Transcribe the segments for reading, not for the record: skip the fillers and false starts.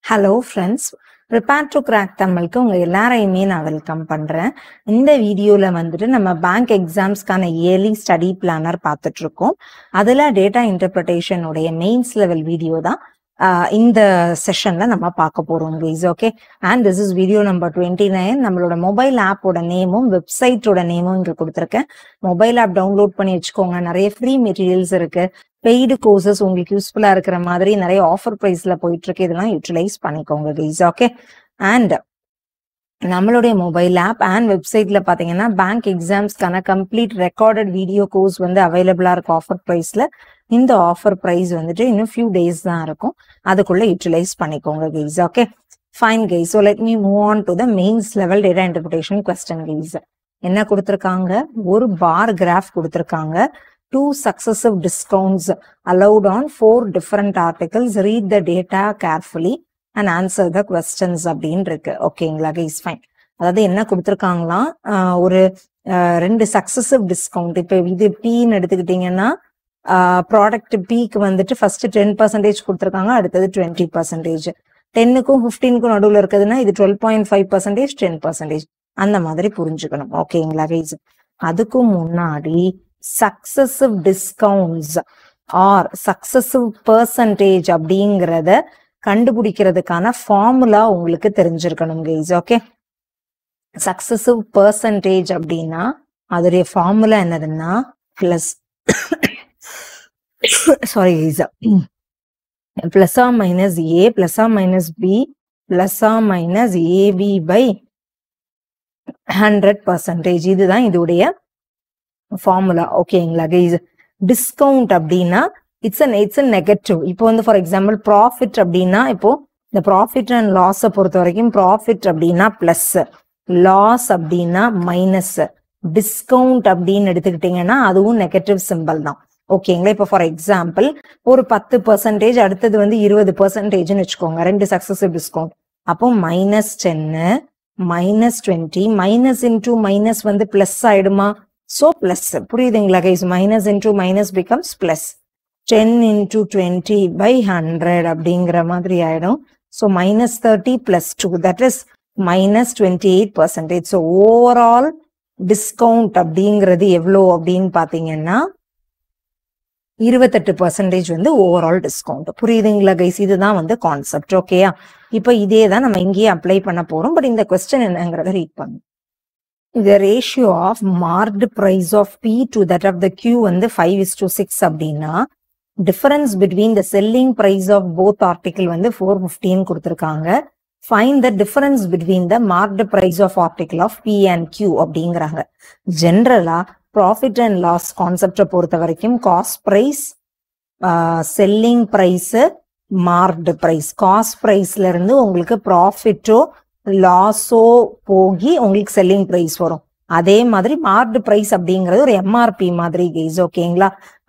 Hello friends, Prepare to Crack தமிழுக்கு உங்க எல்லாரையுமே நான் வெல்கம் பண்றேன். இந்த வீடியோல வந்துட்டு நம்ம பேங்க் எக்ஸாம்ஸ்க்கான இயர்லி ஸ்டடி பிளானர் பார்த்துட்டு இருக்கோம். அதுல டேட்டா இன்டர்பிரிட்டேஷன் உடைய மெயின்ஸ் லெவல் வீடியோ தான் இந்த செஷன்ல நம்ம பார்க்க போறோம் guys. Okay, and this is video number 29. நம்மளோட மொபைல் ஆப்போட நேமும் வெப்சைட்டோட நேமும் இங்க கொடுத்துருக்கேன். மொபைல் ஆப் டவுன்லோட் பண்ணி வச்சுக்கோங்க. நிறைய ஃப்ரீ மெட்டீரியல்ஸ் இருக்கு. பெய்டு கோர்சஸ் உங்களுக்கு யூஸ்ஃபுல்லா இருக்கிற மாதிரி நிறைய ஆஃபர் பிரைஸ்ல போயிட்டு இருக்கு. இதெல்லாம் யூட்டிலைஸ் பண்ணிக்கோங்க guys. ஓகே, அண்ட் நம்மளுடைய மொபைல் ஆப் அண்ட் வெப்சைட்ல பாத்தீங்கன்னா பேங்க் எக்ஸாம்ஸ்க்கான கம்ப்ளீட் ரெக்கார்டட் வீடியோ கோர்ஸ் வந்து அவைலபிளா இருக்கும் ஆஃபர் பிரைஸ்ல. இந்த ஆஃபர் பிரைஸ் வந்துட்டு இன்னும் ஃபியூ டேஸ் தான் இருக்கும். அதுக்குள்ள யூட்டிலைஸ் பண்ணிக்கோங்க guys. Okay, fine guys. So let me move on to the mains level data interpretation question guys. என்ன கொடுத்திருக்காங்க? ஒரு பார் கிராஃப் கொடுத்திருக்காங்க. 2 successive discounts allowed on 4 different articles. Read the data carefully and answer the questions அப்படின்னு இருக்கு. ஓகேங்களா guys, fine. அதாவது என்ன கொடுத்திருக்காங்களாம், ஒரு 2 successive discount. இப்ப இது Pன்னு எடுத்துக்கிட்டீங்கன்னா ப்ராடக்ட் Pக்கு வந்துட்டு ஃபர்ஸ்ட் 10% கொடுத்திருக்காங்க, அடுத்தது 20%. 10க்கும் 15க்கும் நடுவில் இருக்குதுன்னா இது 12.5%, 10%. அந்த மாதிரி புரிஞ்சுக்கணும். ஓகேங்களா guys. அதுக்கும் முன்னாடி successive discounts or successive percentage அப்படிங்கிறத கண்டுபிடிக்கிறதுக்கான ஃபார்முலா உங்களுக்கு தெரிஞ்சிருக்கணும் guys. ஓகே, successive percentage அப்படின்னா அதோடைய ஃபார்முலா என்னதுன்னா plus sorry guys, plus or minus a plus or minus b plus or minus ab by 100%. இதுதான் இதோடைய ஃபார்முலா. ஓகேங்களா guys. டிஸ்கவுண்ட் அப்படின்னா இட்ஸ் a நெகட்டிவ். இப்போ வந்து ஃபார் எக்ஸாம்பிள் ப்ராஃபிட் அப்படின்னா இப்போ இந்த ப்ராஃபிட் அண்ட் லாஸை பொறுத்த வரைக்கும் ப்ராஃபிட் அப்படின்னா பிளஸ், லாஸ் அப்படின்னா மைனஸ், டிஸ்கவுண்ட் அப்படின்னு எடுத்துக்கிட்டீங்கன்னா அதுவும் நெகட்டிவ் சிம்பிள் தான். ஓகேங்களா. இப்போ ஃபார் எக்ஸாம்பிள் ஒரு 10%, அடுத்தது வந்து 20%ன்னு வச்சுக்கோங்க. 2 சக்சஸிவ் டிஸ்கவுண்ட். அப்போ -10 -20 மைனஸ் இன்டூ மைனஸ் வந்து பிளஸ் ஆயிடுமா? So plus, புரியுதுங்களா guys? minus into minus becomes plus. 10 into 20 by 100 அப்படிங்கிற மாதிரி ஆயிடும். So minus 30 plus 2, that is minus 28%. So overall discount அப்படிங்கிறது எவ்வளோ அப்படின்னு பாத்தீங்கன்னா 28% வந்து overall discount. புரியுதுங்களா guys? இதுதான் வந்து கான்செப்ட். ஓகேயா? இப்போ இதே தான் நம்ம இங்கேயே அப்ளை பண்ண போறோம். பட் இந்த கொஸ்டின் என்னங்கிறத ரீட் பண்ணும். The ratio of marked price of P to that of the Q வந்து 5:6 அப்படின்னா difference between the selling price of both article வந்து 415 கொடுத்திருக்காங்க. Find the difference between the marked price of article of P and Q அப்படிங்கிறாங்க. ஜென்ரலா profit and loss கான்செப்டை பொறுத்த வரைக்கும் cost price, selling price, marked price. Cost பிரைஸ்ல இருந்து உங்களுக்கு ப்ராஃபிட்டோ லாஸோ போகி உங்களுக்கு செல்லிங் பிரைஸ் வரும். அதே மாதிரி மார்க்டு பிரைஸ் அப்படிங்கிறது ஒரு எம்ஆர்பி மாதிரி கைஸ். ஓகேங்களா.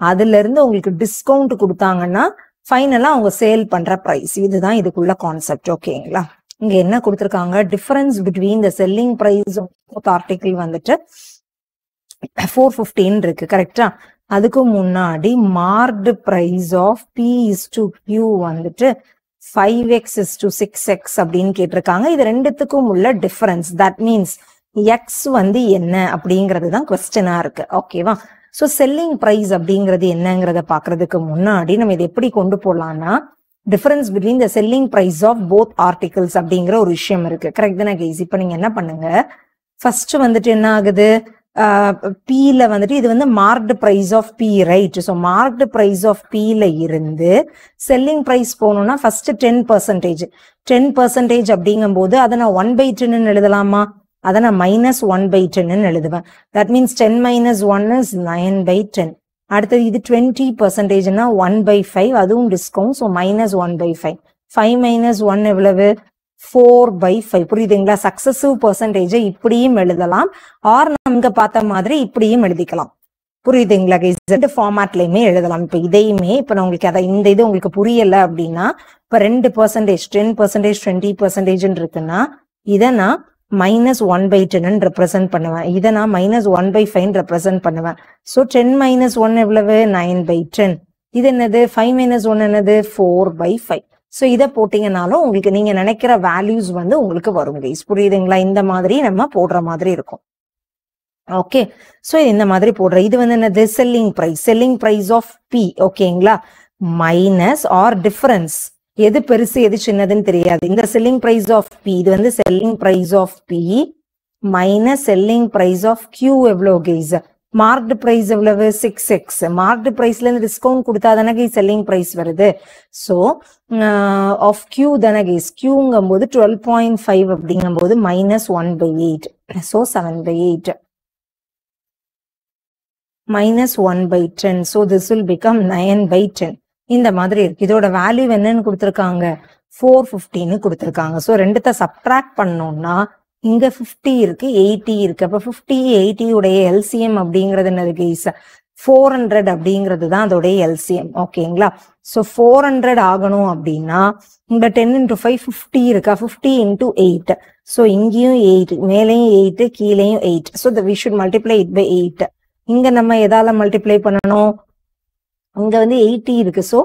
அதுல இருந்து உங்களுக்கு டிஸ்கவுண்ட் கொடுத்தாங்கன்னா ஃபைனலா அவங்க சேல் பண்ற பிரைஸ். இதுதான் இதுக்குள்ள கான்செப்ட். ஓகேங்களா. இங்க என்ன கொடுத்திருக்காங்க? Difference between the selling price article வந்துட்டு 415 இருக்கு. கரெக்டா? அதுக்கு முன்னாடி marked price of P is to Q வந்துட்டு 5x is to 6x அப்படின்னு கேட்டிருக்காங்க. இது ரெண்டுத்துக்கும் உள்ள டிஃபரன்ஸ். தட் மீன்ஸ் x வந்து என்ன அப்படிங்கிறது தான் கொஸ்டினா இருக்கு. ஓகேவா? ஸோ செல்லிங் பிரைஸ் அப்படிங்கிறது என்னங்கிறத பாக்குறதுக்கு முன்னாடி நம்ம இதை எப்படி கொண்டு போடலாம்னா difference between the selling price of both articles அப்படிங்கிற ஒரு விஷயம் இருக்கு. கரெக்ட் தானே கைஸ்? இப்போ நீங்க என்ன பண்ணுங்க, ஃபர்ஸ்ட் வந்துட்டு என்ன ஆகுது, Pல வந்துட்டு இது வந்து marked price of P, right? So marked price of Pல இருந்து செல்லிங் பிரைஸ் போகணும்னா ஃபர்ஸ்ட் 10% அப்படிங்கும் போது அதை நான் 1/10 எழுதலாமா? அதை நான் -1/10 எழுதுவேன். That means 10 - 1 is 9/10. அடுத்தது இது 20%னா 1/5, அதுவும் டிஸ்கவுண்ட். ஸோ -1/5. 5 - 1 எவ்வளவு? 4/5. புரியுதுங்களா? சக்சஸிவ் பெர்சன்டேஜை இப்படியும் எழுதலாம், ஆர் நம்ம பார்த்த மாதிரி இப்படியும் எழுதிக்கலாம். புரியுதுங்களா கைஸ்? ரெண்டு ஃபார்மேட்லயுமே எழுதலாம். இப்ப இதையுமே இப்ப நான் உங்களுக்கு அதை இந்த இது உங்களுக்கு புரியல அப்படின்னா இப்ப 2% 10% 20% இருக்குன்னா இதை நான் -1/10 ரெப்ரசென்ட் பண்ணுவேன். இதை நான் -1/5 ரெப்ரசென்ட் பண்ணுவேன். ஸோ 10 - 1 எவ்வளவு? 9/10. இது என்னது? 5 - 1 என்னது? 4/5. ஸோ இதை போட்டீங்கனாலும் உங்களுக்கு நீங்க நினைக்கிற வேல்யூஸ் வந்து உங்களுக்கு வரும் கைஸ். புரியுதுங்களா? இந்த மாதிரி நம்ம போடுற மாதிரி இருக்கும். ஓகே, ஸோ இந்த மாதிரி போடுற இது வந்து என்னது? Selling price of P. ஓகேங்களா? மைனஸ் ஆர் டிஃபரன்ஸ், எது பெருசு எது சின்னதுன்னு தெரியாது. இந்த செல்லிங் பிரைஸ் ஆஃப் பி, இது வந்து selling price of P minus selling price of Q எவ்வளோ கைஸ்? மார்க்டு பிரைஸ் எவ்வளவு? 6x. மார்க்டு பிரைஸ்ல இருந்து டிஸ்கவுண்ட் கொடுத்தா தானே கைஸ் செல்லிங் பிரைஸ் வருது. ஸோ ஆஃப் கியூ தானே கைஸ். கியூங்கும் போது 12.5 அப்படிங்கும் போது minus 1/8. So 7/8 minus 1/10. So this will become 9/10. இந்த மாதிரி இருக்கு. இதோட வேல்யூ என்னன்னு கொடுத்துருக்காங்க? 450 கொடுத்துருக்காங்க. ஸோ ரெண்டுத்த சப்ட்ராக்ட் பண்ணோம்னா இங்க 50 இருக்கு, 80 இருக்கு. அப்ப 50 80 உடைய எல்சிஎம் அப்படிங்கிறது என்னது கைஸ்? 400 அப்படிங்கிறது தான் அதோடைய எல்சிஎம். ஓகேங்களா? ஸோ 400 ஆகணும் அப்படின்னா இங்க 10 into 5 50 இருக்கா? 50 into 8. ஸோ இங்கேயும் 8, மேலேயும் 8, கீழேயும் 8. So we should multiply it by 8. இங்க நம்ம எதால மல்டிப்ளை பண்ணணும்? இங்க வந்து 80 இருக்கு. So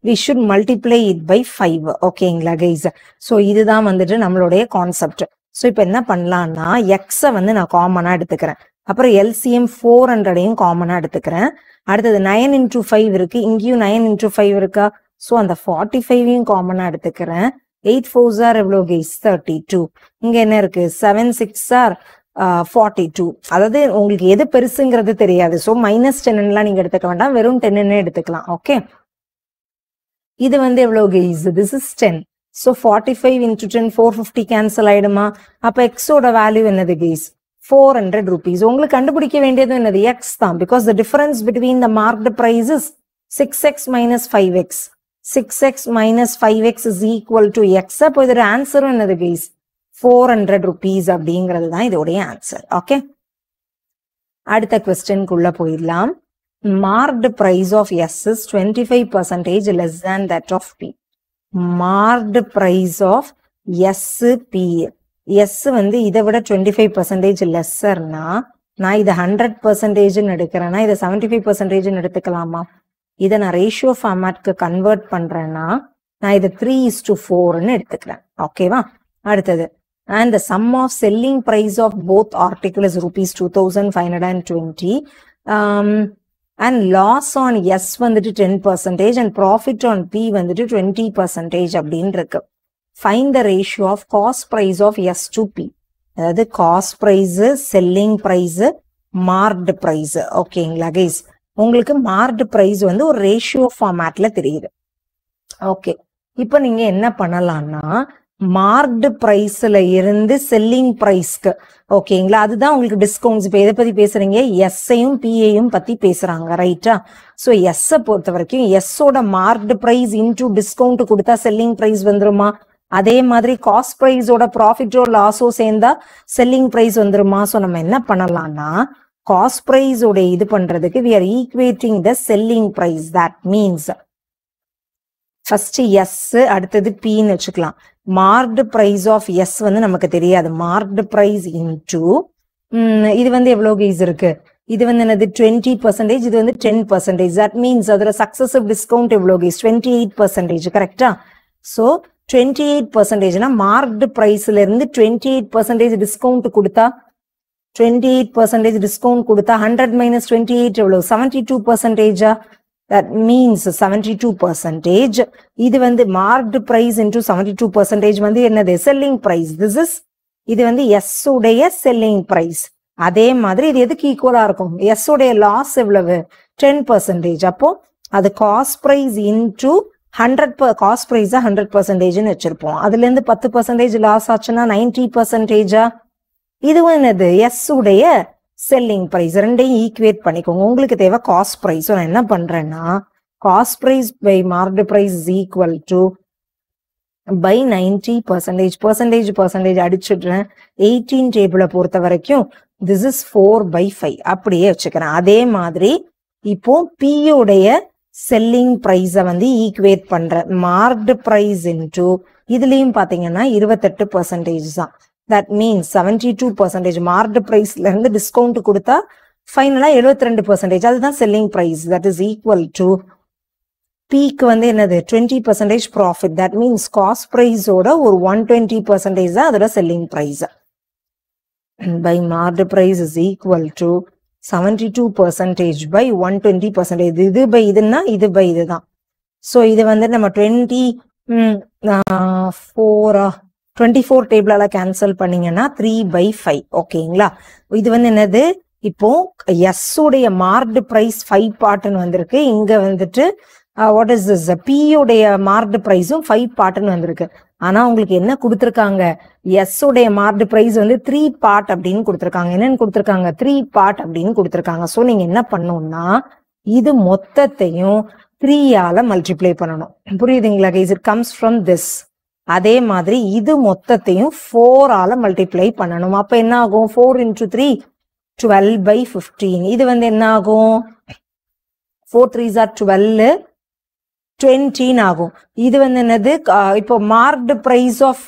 we should multiply it by 5. ஓகேங்களா கைஸ்? ஸோ இதுதான் வந்துட்டு நம்மளுடைய கான்செப்ட். ஸோ இப்போ என்ன பண்ணலாம்னா எக்ஸை வந்து நான் காமனா எடுத்துக்கிறேன். அப்புறம் எல்சிஎம் 400ஐயும் காமனா எடுத்துக்கிறேன். அடுத்தது 9 into 5 இருக்கு, இங்கேயும் 9 into 5 இருக்கா? ஸோ அந்த 45ஐயும் காமனா எடுத்துக்கிறேன். 8 4s are எவ்வளோ கைஸ்? 32. இங்க என்ன இருக்கு? 7 6 are 42. அதாவது உங்களுக்கு எது பெருசுங்கிறது தெரியாது. ஸோ -10 நீங்க எடுத்துக்க வேண்டாம், வெறும் 10 எடுத்துக்கலாம். ஓகே, இது வந்து எவ்வளவு guys? This is 10. So 45 into 10 450 cancel ஆயிடுமா? அப்ப எக்ஸோட வேல்யூ என்னது கைஸ்? 400 rupees. உங்களுக்கு கண்டுபிடிக்க வேண்டியது என்னது? எக்ஸ் தான். Because the difference between the marked price is 6x minus 5x. 6x minus 5x is equal to x. அப்போ இதோட ஆன்சரும் என்னது கைஸ்? 400 rupees அப்படிங்கிறது தான் இதோடைய ஆன்சர். ஓகே, அடுத்த கொஸ்டின்குள்ள போயிடலாம். Marked price of S is 25% less than that of p. Marked price of S P. S வந்து இதை விட 25% லெஸ்ஸர்னா நான் இதை 100% எடுக்கிறேன்னா இதை 75% எடுத்துக்கலாமா? இதை நான் ரேஷியோ ஃபார்மேட்க்கு கன்வெர்ட் பண்றேன்னா நான் இதை 3:4 எடுத்துக்கிறேன். ஓகேவா? அடுத்தது, and the sum of selling price of both article is rupees 2520. And loss on S வந்துட்டு 10% and profit on P வந்துட்டு 20% அப்படின்னு இருக்கு. Find the ratio of cost price of S to P. அதாவது cost price, selling price, marked price. ஓகேங்களா guys? உங்களுக்கு marked price வந்து ஒரு ratio ஃபார்மேட்ல தெரியுது. ஓகே, இப்போ நீங்க என்ன பண்ணலாம்னா மார்க்டு பிரைஸ்ல இருந்து செல்லிங் பிரைஸ்க்கு, ஓகேங்களா, அதுதான் உங்களுக்கு டிஸ்கவுண்ட்ஸ். இப்போ எதை பத்தி பேசுறீங்க? எஸ்ஐயும் பிஏயும் பத்தி பேசுறாங்க, ரைட்டா? ஸோ எஸ்ஸை பொறுத்த வரைக்கும் எஸ்ஸோட மார்க்டு பிரைஸ் இன்டூ டிஸ்கவுண்ட் கொடுத்தா செல்லிங் பிரைஸ் வந்துருமா? அதே மாதிரி காஸ்ட் பிரைஸோட ப்ராஃபிட்டோ லாஸோ சேர்ந்தா செல்லிங் பிரைஸ் வந்துருமா? ஸோ நம்ம என்ன பண்ணலாம்னா காஸ்ட் பிரைஸோட இது பண்றதுக்கு we are equating the selling price. that means first S, அடுத்தது பின்னு வச்சுக்கலாம். மார்க்டு பிரைஸ் ஆஃப் எஸ் வந்து நமக்கு தெரியாது. மார்க்டு பிரைஸ் இன்டூ இது வந்து எவ்வளோ கைஸ் இருக்கு? இது வந்து என்னது? 20%. இது வந்து 10%. தட் மீன்ஸ் அதோட சக்சஸிவ் டிஸ்கவுண்ட் எவ்வளோ கைஸ்? 28%. கரெக்டா? ஸோ 28%னா மார்க்டு பிரைஸ்ல இருந்து 28% டிஸ்கவுண்ட் கொடுத்தா 28% டிஸ்கவுண்ட் கொடுத்தா 100 minus 28 எவ்வளோ? 72%. That means 72%. இது வந்து marked price into 72% வந்து என்னது? selling price. This is இது வந்து S உடைய selling price. அதே மாதிரி இது எதுக்கு ஈக்குவலா இருக்கும்? S உடைய loss எவ்வளவு? 10%. அப்போ அது cost price into 100 cost price 100% வச்சிருப்போம். அதுல இருந்து 10% loss ஆச்சுன்னா 90%. இதுவும் என்னது? S உடைய செல்லிங் பிரைஸ். ரெண்டையும் ஈக்குவேட் பண்ணிக்கோங்க. உங்களுக்கு தேவை காஸ்ட் பிரைஸ். நான் என்ன பண்றேன்னா cost price by marked price is equal to by 90% அடிச்சிடுறேன். 18 டேபிளை பொறுத்த வரைக்கும் திஸ் இஸ் 4/5 அப்படியே வச்சுக்கிறேன். அதே மாதிரி இப்போ P உடைய செல்லிங் பிரைஸை வந்து ஈக்குவேட் பண்றேன். மார்க்டு பிரைஸ் இன்டூ இதுலயும் பாத்தீங்கன்னா 28% தான். That means 72% மார்க்டு பிரைஸ்ல இருந்து டிஸ்கவுண்ட் கொடுத்தா ஃபைனலா 72%. அதுதான் selling price. That is equal to பீக்கு வந்து என்னது 20% ப்ராஃபிட். தட் மீன்ஸ் காஸ்ட் ப்ரைஸோட ஒரு 120% தான் அதோட selling price. By marked price is equal to 72% by 120%. இது பை இதுன்னா இது பை இதுதான். ஸோ இது வந்து நம்ம 24 டேபிளால கேன்சல் பண்ணீங்கன்னா 3/5. ஓகேங்களா? இது வந்து என்னது, இப்போ எஸ் உடைய மார்க்டு பிரைஸ் 5 பார்ட்னு வந்திருக்கு. இங்க வந்துட்டு வாட் இஸ் திஸ், பி உடைய மார்க்டு பிரைஸும் 5 பார்ட்னு வந்திருக்கு. ஆனா உங்களுக்கு என்ன கொடுத்துருக்காங்க, எஸ் உடைய மார்க்டு பிரைஸ் வந்து 3 பார்ட் அப்படின்னு கொடுத்துருக்காங்க. என்னன்னு கொடுத்துருக்காங்க, 3 பார்ட் அப்படின்னு கொடுத்துருக்காங்க. ஸோ நீங்க என்ன பண்ணணும்னா இது மொத்தத்தையும் 3ஆல மல்டிப்ளை பண்ணணும். புரியுதுங்களா guys? It comes from this. அதே மாதிரி இது மொத்தத்தையும் 4ஆல மல்டிப்ளை பண்ணணும். அப்ப என்ன ஆகும், 4 into 3 12/15. இது வந்து என்ன ஆகும், 4 3s are 12 20 ஆகும். இது வந்து என்னது, இப்போ marked price of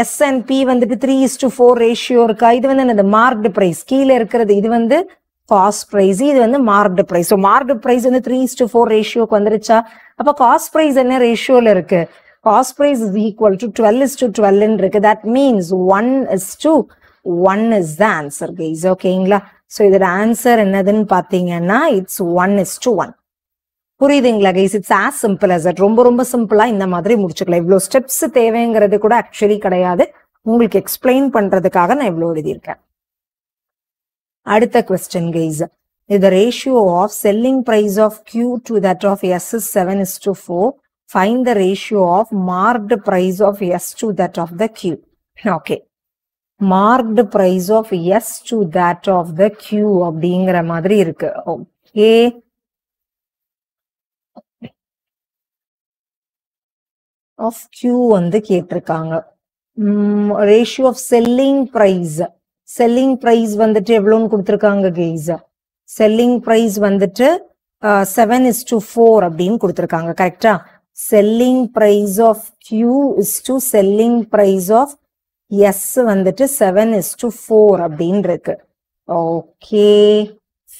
S and P வந்துட்டு 3:4 ரேஷியோ இருக்கா. இது வந்து என்னது மார்க்டு பிரைஸ், கீழே இருக்கிறது இது வந்து காஸ்ட் பிரைஸ், இது வந்து marked price. So marked price வந்து 3:4 ரேஷியோக்கு வந்துருச்சா. அப்ப காஸ்ட் பிரைஸ் என்ன ரேஷியோல இருக்கு, cost price is equal to 12:12 இருக்கு. That means 1:1 is the answer guys. ஓகேங்களா? ஸோ இதோட ஆன்சர் என்னதுன்னு பாத்தீங்கன்னா இட்ஸ் 1:1. புரியுதுங்களா guys? It's as simple as that. ரொம்ப ரொம்ப சிம்பிளா இந்த மாதிரி முடிச்சுக்கலாம். இவ்வளவு ஸ்டெப்ஸ் தேவைங்கிறது கூட ஆக்சுவலி கிடையாது. உங்களுக்கு எக்ஸ்பிளைன் பண்றதுக்காக நான் இவ்வளவு எழுதியிருக்கேன். அடுத்த question guys, the ratio of selling price of Q to that of S is 7:4. Find the ratio of marked price of S to that of the Q. Okay, marked price of S to that of the Q அப்படிங்கிற மாதிரி இருக்கு. Okay, of Q வந்து கேட்டிருக்காங்க. Ratio of selling price, selling price வந்துட்டு எவ்வளோன்னு கொடுத்துருக்காங்க guys. Selling price வந்துட்டு 7:4 அப்படின்னு கொடுத்துருக்காங்க. கரெக்டா? Selling price of Q is to selling price of S வந்துட்டு 7:4 அப்படின்னு இருக்கு. Okay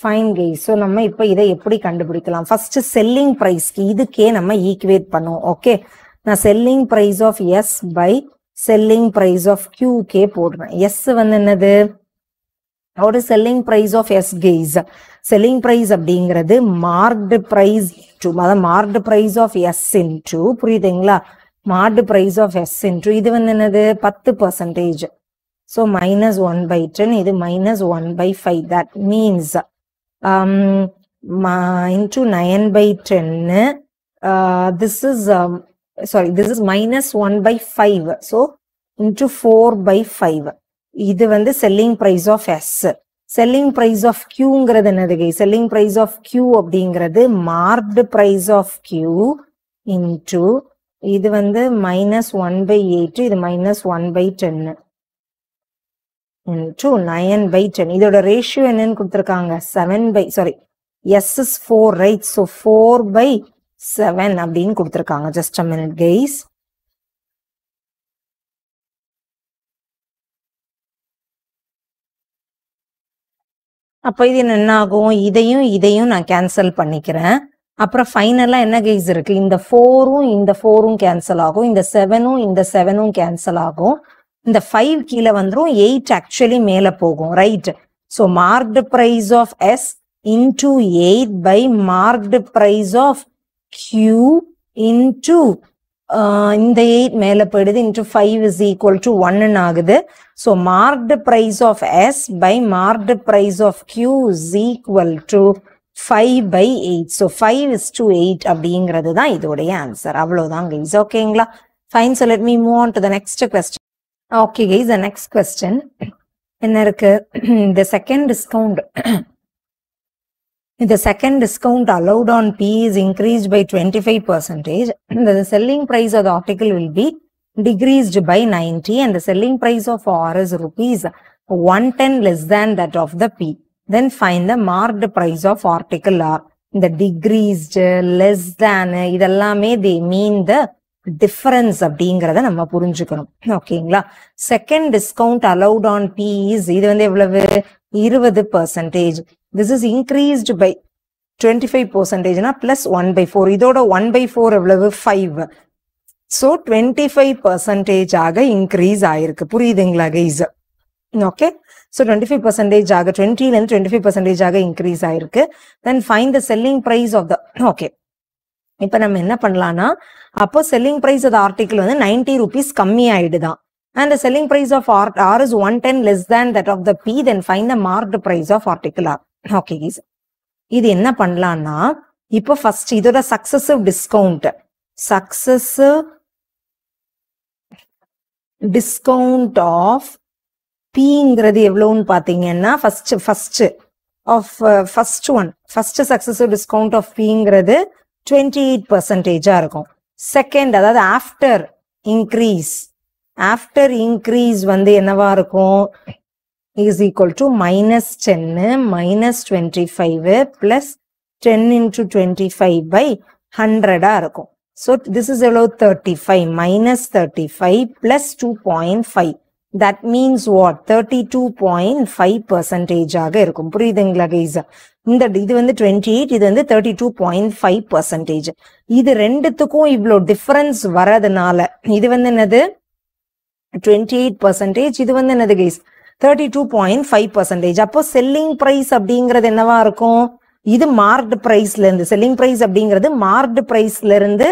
fine guys. ஸோ நம்ம இப்போ இதை எப்படி கண்டுபிடிக்கலாம், ஃபர்ஸ்ட் செல்லிங் பிரைஸ்க்கு இதுக்கே நம்ம ஈக்குவேட் பண்ணுவோம். ஓகே, நான் selling price of S by selling price of Q கே போடுறேன். எஸ் வந்து என்னது, ஒரு selling price of S guys. Selling price அப்படிங்கிறது மார்க்டு பிரைஸ் டு, அதாவது marked price of S into, புரியுதுங்களா, marked price of S into இது வந்து என்னது 10%. ஸோ -1/10, இது -1/5. That means into 9/10. This is sorry, this is -1/5. So into 4/5. இது வந்து selling price of S. Selling price of கியூங்கிறது என்னது கை, செல்லிங் பிரைஸ் ஆஃப் கியூ அப்படிங்கிறது marked price of Q into இது வந்து -1/8, இது -1/10 into 9/10. இதோட ரேஷியோ என்னன்னு கொடுத்துருக்காங்க, 7 sorry S is 4 right. So 4/7 அப்படின்னு கொடுத்துருக்காங்க. Just a minute guys. அப்ப இது என்ன ஆகும், இதையும் நான் கேன்சல் பண்ணிக்கிறேன். அப்புறம் ஃபைனலா என்ன கைஸ் இருக்கு, இந்த 4ம் இந்த 4ம் கேன்சல் ஆகும், இந்த 7ம் இந்த 7ம் கேன்சல் ஆகும், இந்த 5 கீழே வந்துரும், 8 ஆக்சுவலி மேல போகும் right. So marked price of S into 8 by marked price of Q into இந்த 8 மேல போயிடுது, இன்டூ 5 இஸ் ஈக்குவல் டு 1 ஆகுது. So marked price of S by marked price of Q is equal to 5/8. So 5:8 அப்படிங்கிறது தான் இதோடைய answer. அவ்வளவுதான் guys. ஓகேங்களா, fine. So let me move on to the next question. Okay guys, the next question என்ன இருக்கு, இந்த second discount, the second discount allowed on P is increased by 25%. The selling price of the article will be decreased by 90 and the selling price of R is rupees 110 less than that of the P. Then find the marked price of article R. The decreased, less than, இதெல்லாமே they mean the difference அப்படிங்கிறத நம்ம புரிஞ்சுக்கணும். ஓகேங்களா, second discount allowed on P is, இது வந்து எவ்வளவு 20%. This is increased by 25% plus 1/4. இதோட 1/4 எவ்வளவு 5. So 25% ஆக இன்க்ரீஸ் ஆயிருக்கு. புரியுதுங்களா கைஸ்? ஓகே. So 25% ஆக 20ல இருந்து 25% ஆக இன்க்ரீஸ் ஆயிருக்கு. Then find the selling price of the okay. இப்போ நம்ம என்ன பண்ணலாம்னா அப்போ செல்லிங் பிரைஸ் ஆஃப் ஆர்டிகிள் வந்து 90 rupees கம்மி ஆயிடுதான். And the selling price of R is 110 less than that of the P. Then find the marked price of article R. Okay guys. இது என்ன பண்ணலாம்னா இப்போ ஃபர்ஸ்ட் இதோட சக்சஸிவ் டிஸ்கவுண்ட் ஆஃப் Pங்கிறது எவ்வளவுன்னு பாத்தீங்கன்னா first successive discount of Pங்கிறது 28% இருக்கும். Second அதாவது after increase வந்து என்னவா இருக்கும் is equal to -10 -25 plus 10 into 25 by 100 இருக்கும். So this is எவ்வளவு 35 -35 plus 2.5. That means what? 32.5% ஆக இருக்கும். புரியுதுங்களா guys? இது வந்து 28, இது வந்து 32.5%. இது ரெண்டுத்துக்கும் இவ்வளோ டிஃபரன்ஸ் வரதுனால இது வந்து என்னது 28%, இது வந்து என்னது guys 32.5%. அப்போ செல்லிங் பிரைஸ் அப்படிங்கிறது என்னவா இருக்கும்? இது மார்க்டு பிரைஸ்ல இருந்து செல்லிங் பிரைஸ் அப்படிங்கிறது மார்க்டு பிரைஸ்ல இருந்து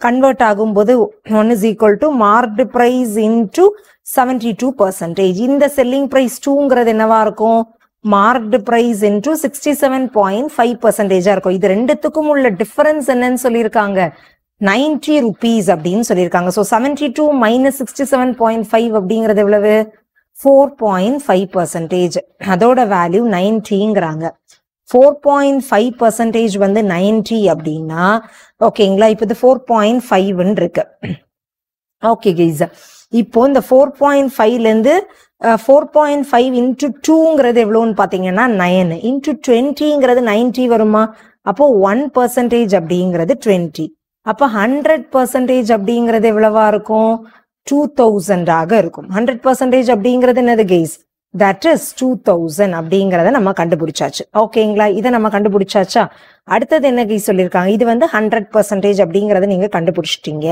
கன்வெர்ட் ஆகும்போது 1 is equal to marked price into 72%. இந்த செல்லிங் பிரைஸ் 2ங்கிறது என்னவா இருக்கும்? மார்க்டு பிரைஸ் into 67.5% இருக்கும். இது ரெண்டுத்துக்கும் உள்ள டிஃபரன்ஸ் என்னன்னு சொல்லியிருக்காங்க 90 rupees அப்படின்னு சொல்லியிருக்காங்க. ஸோ 72 minus 67.5 அப்படிங்கிறது எவ்வளவு 4.5%. அதோட வேல்யூ 90ங்கிறாங்க. 4.5% வந்து 90 அப்படின்னா ஓகேங்களா? இப்போ இது 4.5 இருக்கு. ஓகே கைஸ், இப்போ இந்த 4.5ல இருந்து 4.5 into 2ங்கிறது எவ்வளவுன்னு பாத்தீங்கன்னா 9 into 20ங்கிறது 90 வருமா? அப்போ 1% அப்படிங்கிறது 20. அப்ப 100% அப்படிங்கிறது எவ்வளவா இருக்கும்? 2000 ஆக இருக்கும். 100% அப்படிங்கிறது என்னது கைஸ்? that is 2000 அப்படிங்கிறத நம்ம கண்டுபிடிச்சாச்சு. ஓகேங்களா? இதை நம்ம கண்டுபிடிச்சாச்சா? அடுத்தது என்ன கைஸ் சொல்லியிருக்காங்க? இது வந்து 100% அப்படிங்கிறத நீங்க கண்டுபிடிச்சிட்டீங்க.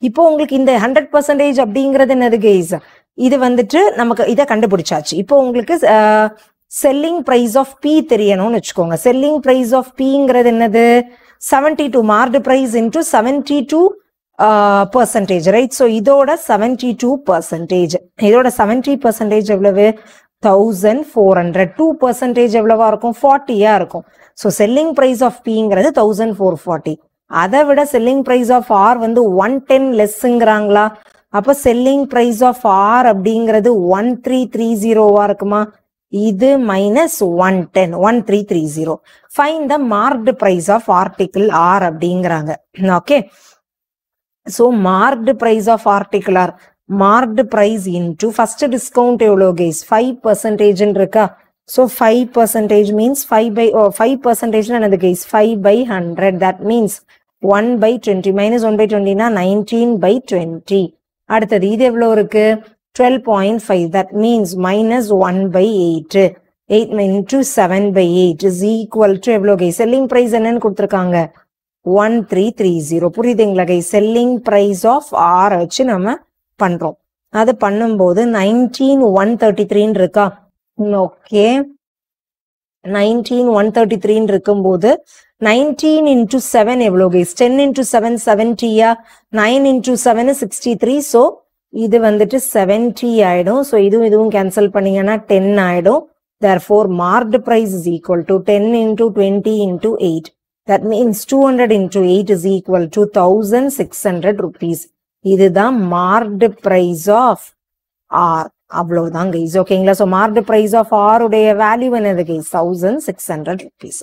இப்போ உங்களுக்கு இந்த 100% அப்படிங்கிறது என்னது கைஸ்? இது வந்துட்டு நமக்கு இதை கண்டுபிடிச்சாச்சு. இப்போ உங்களுக்கு செல்லிங் பிரைஸ் ஆஃப் P தெரியணும்னு வச்சுக்கோங்க. செல்லிங் பிரைஸ் ஆஃப் Pங்கிறது என்னது? 72 marked price into 72% right? So இதோட 72%, இதோட 70% எவ்வளவு? 1400. 2% எவ்வளவா இருக்கும்? 40 இருக்கும். ஸோ செல்லிங் பிரைஸ் ஆஃப் Pங்கிறது 1440. அதை விட செல்லிங் பிரைஸ் ஆஃப் R வந்து 110 லெஸ்ங்கிறாங்களா? அப்ப செல்லிங் பிரைஸ் ஆஃப் R அப்படிங்கிறது 1330 இருக்குமா? இது minus 110 1330. Find the marked price of article R அப்படிங்கிறாங்க. Okay, so marked price of article R, marked price into first discount எவ்வளோ கைஸ்? 5% இருக்கா? ஸோ 5% மீன்ஸ் 5% என்னது guys? 5/100. That means 1/20 minus 1/20 னா 19/20. அடுத்தது இது எவ்வளோ இருக்கு? 12.5. that means minus 1/8. 8 into 7/8 is equal to எவ்வளோ கைஸ்? செல்லிங் பிரைஸ் என்னன்னு கொடுத்துருக்காங்க 1330. புரியுதுங்களா guys? Selling price of R வச்சு நம்ம பண்றோம். அது பண்ணும்போது 19133 இருக்கா? ஓகே, 19133 இருக்கும்போது 19 into 7 எவ்வளோ கைஸ்? 10 into 7 70யா? 9 into 7 63. ஸோ இது வந்துட்டு 70 ஆயிடும். ஸோ இதுவும் கேன்சல் பண்ணீங்கன்னா 10 ஆயிடும். therefore marked price is equal to 10 into 20 into 8. that means 200 into 8 is equal to 1600 rupees. இதுதான் marked price of R. அவ்வளவுதான் கைஸ். ஓகேங்களா? So marked price of R உடைய வேல்யூ என்னது கைஸ்? 1600 rupees.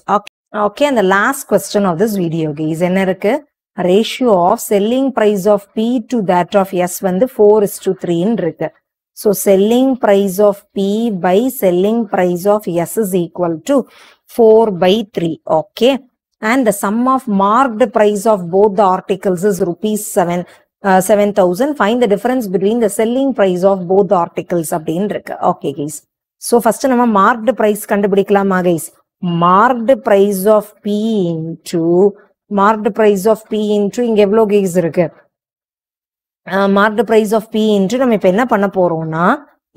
ஓகே, அந்த last question of this video guys என்ன இருக்கு? Ratio of selling price of P to that of S வந்து 4:3 இருக்கு. So selling price of P by selling price of S is equal to 4/3. Okay, and the sum of marked price of both the articles is ₹7,000. Find the difference between the selling price of both the articles அப்படின்னு இருக்கு. Okay guys, so first நம்ம marked price கண்டுபிடிக்கலாமா guys? marked price of P into இங்க எவ்வளவு guys இருக்கு? marked price of P into நம்ம இப்ப என்ன பண்ண போறோம்னா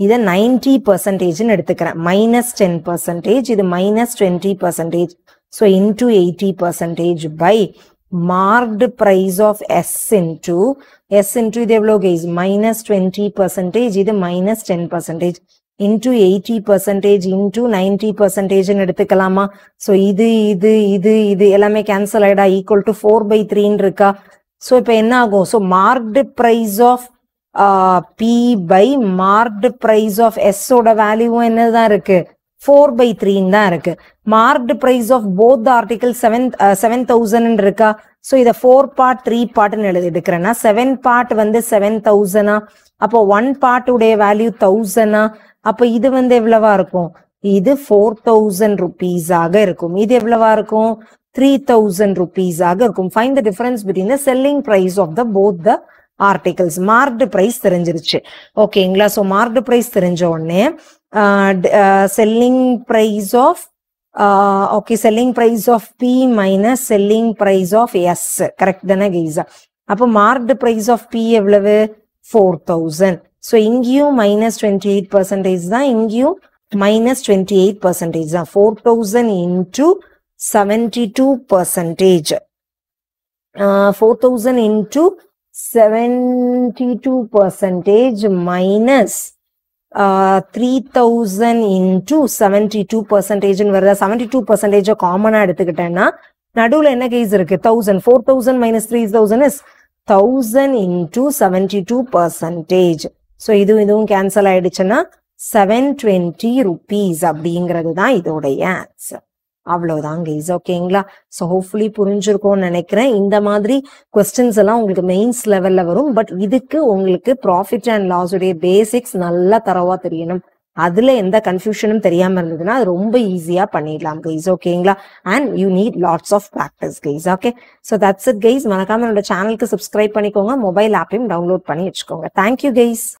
இதை 90% எடுத்துக்கிறேன். -10%, இது -20%. So into 80% by marked price of S into இது எவ்வளவு கைஸ்? -20%, இது -10%. into 80% into 90% எடுத்துக்கலாமா? So இது எல்லாமே cancel ஆயிடா, equal to 4/3 இருக்கா? So இப்ப என்ன ஆகும்? So marked price of P by marked price of S ஓட வேல்யூ என்னதான் இருக்கு? 4/3 தான் இருக்கு. marked price of both the articles 7,000 இருக்கா? So இத 4 part 3 part எடுக்கிறேன்னா 7 part 7,000, அப்போ 1 part உடைய வேல்யூ 1000, அப்போ இது எவ்வளவா இருக்கும்? இது 4,000 rupees ஆக இருக்கும். இது எவ்வளவா இருக்கும்? 3,000 rupees ஆக இருக்கும். Find the difference between the selling price of both the articles. marked price தெரிஞ்சிருச்சு. ஓகேங்களா? So marked price தெரிஞ்ச உடனே selling price of selling price of P minus selling price of S. correct தானே guys? அப்போ marked price of P எவ்வளவு? 4,000. So இங்கேயும் -28% தான், இங்கேயும் -28% தான். 4,000 into 72%. 4,000 into 72% minus 3,000 into 72% வருதா? 72% காமனா எடுத்துக்கிட்டேன்னா நடுவுல என்ன கேஸ் இருக்கு? 1000. 4,000 minus 3,000 is 1000 into 72%. So இதுவும் கேன்சல் ஆயிடுச்சுன்னா 720 rupees அப்படிங்கிறது தான் இதோடைய ஆன்சர். அவ்வளவுதான் கைஸ். ஓகேங்களா? ஸோ ஹோப்ஃபுல்லி புரிஞ்சிருக்கும்னு நினைக்கிறேன். இந்த மாதிரி கொஸ்டின்ஸ் எல்லாம் உங்களுக்கு மெயின்ஸ் லெவல்ல வரும். பட் இதுக்கு உங்களுக்கு ப்ராஃபிட் அண்ட் லாஸ் உடைய பேசிக்ஸ் நல்லா தரவா தெரியணும். அதுல எந்த கன்ஃபியூஷனும் தெரியாம இருந்ததுன்னா அது ரொம்ப ஈஸியா பண்ணிடலாம் கைஸ். ஓகேங்களா? And you need lots of practice guys. Okay, so that's it guys. மறக்காம என்னோட சேனலுக்கு சப்ஸ்கிரைப் பண்ணிக்கோங்க. மொபைல் ஆப்பையும் டவுன்லோட் பண்ணி வச்சுக்கோங்க. Thank you guys.